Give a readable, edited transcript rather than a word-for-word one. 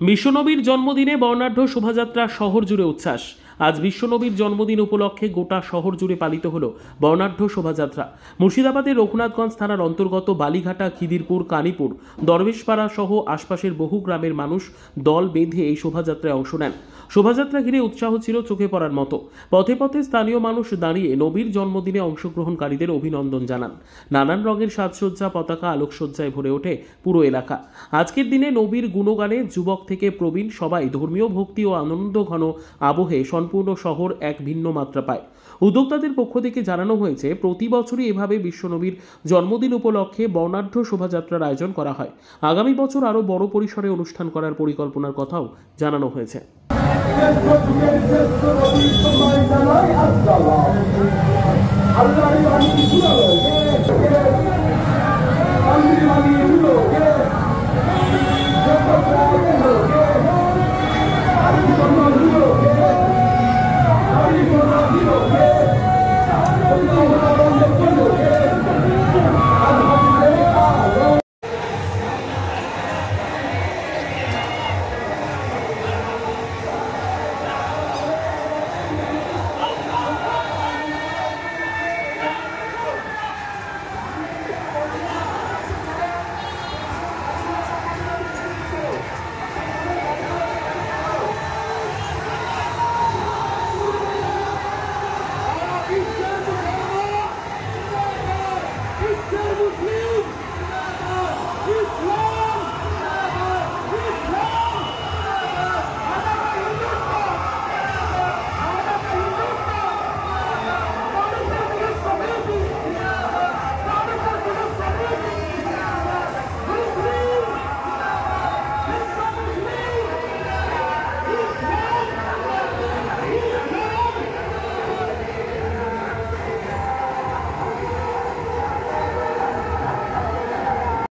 বিশ্বনবীর জন্মদিনে বর্ণাঢ্য শোভাযাত্রা শহর জুড়ে উচ্ছ্বাস। আজ বিশ্বনবীর জন্মদিন উপলক্ষে গোটা শহর জুড়ে পালিত হলো বর্ণাঢ্য শোভাযাত্রা। মুর্শিদাবাদের রঘুনাথগঞ্জ থানার অন্তর্গত বালিঘাটা, খিদিরপুর, কানিপুর, দরবেশপাড়া সহ আশপাশের বহু গ্রামের মানুষ দল বেঁধে এই শোভাযাত্রায় অংশ নেন। শোভাযাত্রা ঘিরে উৎসাহ ছিল চোখে পড়ার মতো। পথে পথে স্থানীয় মানুষ দাঁড়িয়ে নবীর জন্মদিনে অংশগ্রহণকারীদের অভিনন্দন জানান। নানান রঙের সাজসজ্জা, পতাকা, আলোকসজ্জায় ভরে ওঠে পুরো এলাকা। আজকের দিনে নবীর গুণগানে যুবক থেকে প্রবীণ সবাই ধর্মীয় ভক্তি ও আনন্দ ঘন আবহে সম্পূর্ণ শহর এক ভিন্ন মাত্রা পায়। উদ্যোক্তাদের পক্ষ থেকে জানানো হয়েছে, প্রতি বছরই এভাবে বিশ্বনবীর জন্মদিন উপলক্ষে বর্ণাঢ্য শোভাযাত্রার আয়োজন করা হয়। আগামী বছর আরও বড় পরিসরে অনুষ্ঠান করার পরিকল্পনার কথাও জানানো হয়েছে। আল্লাহ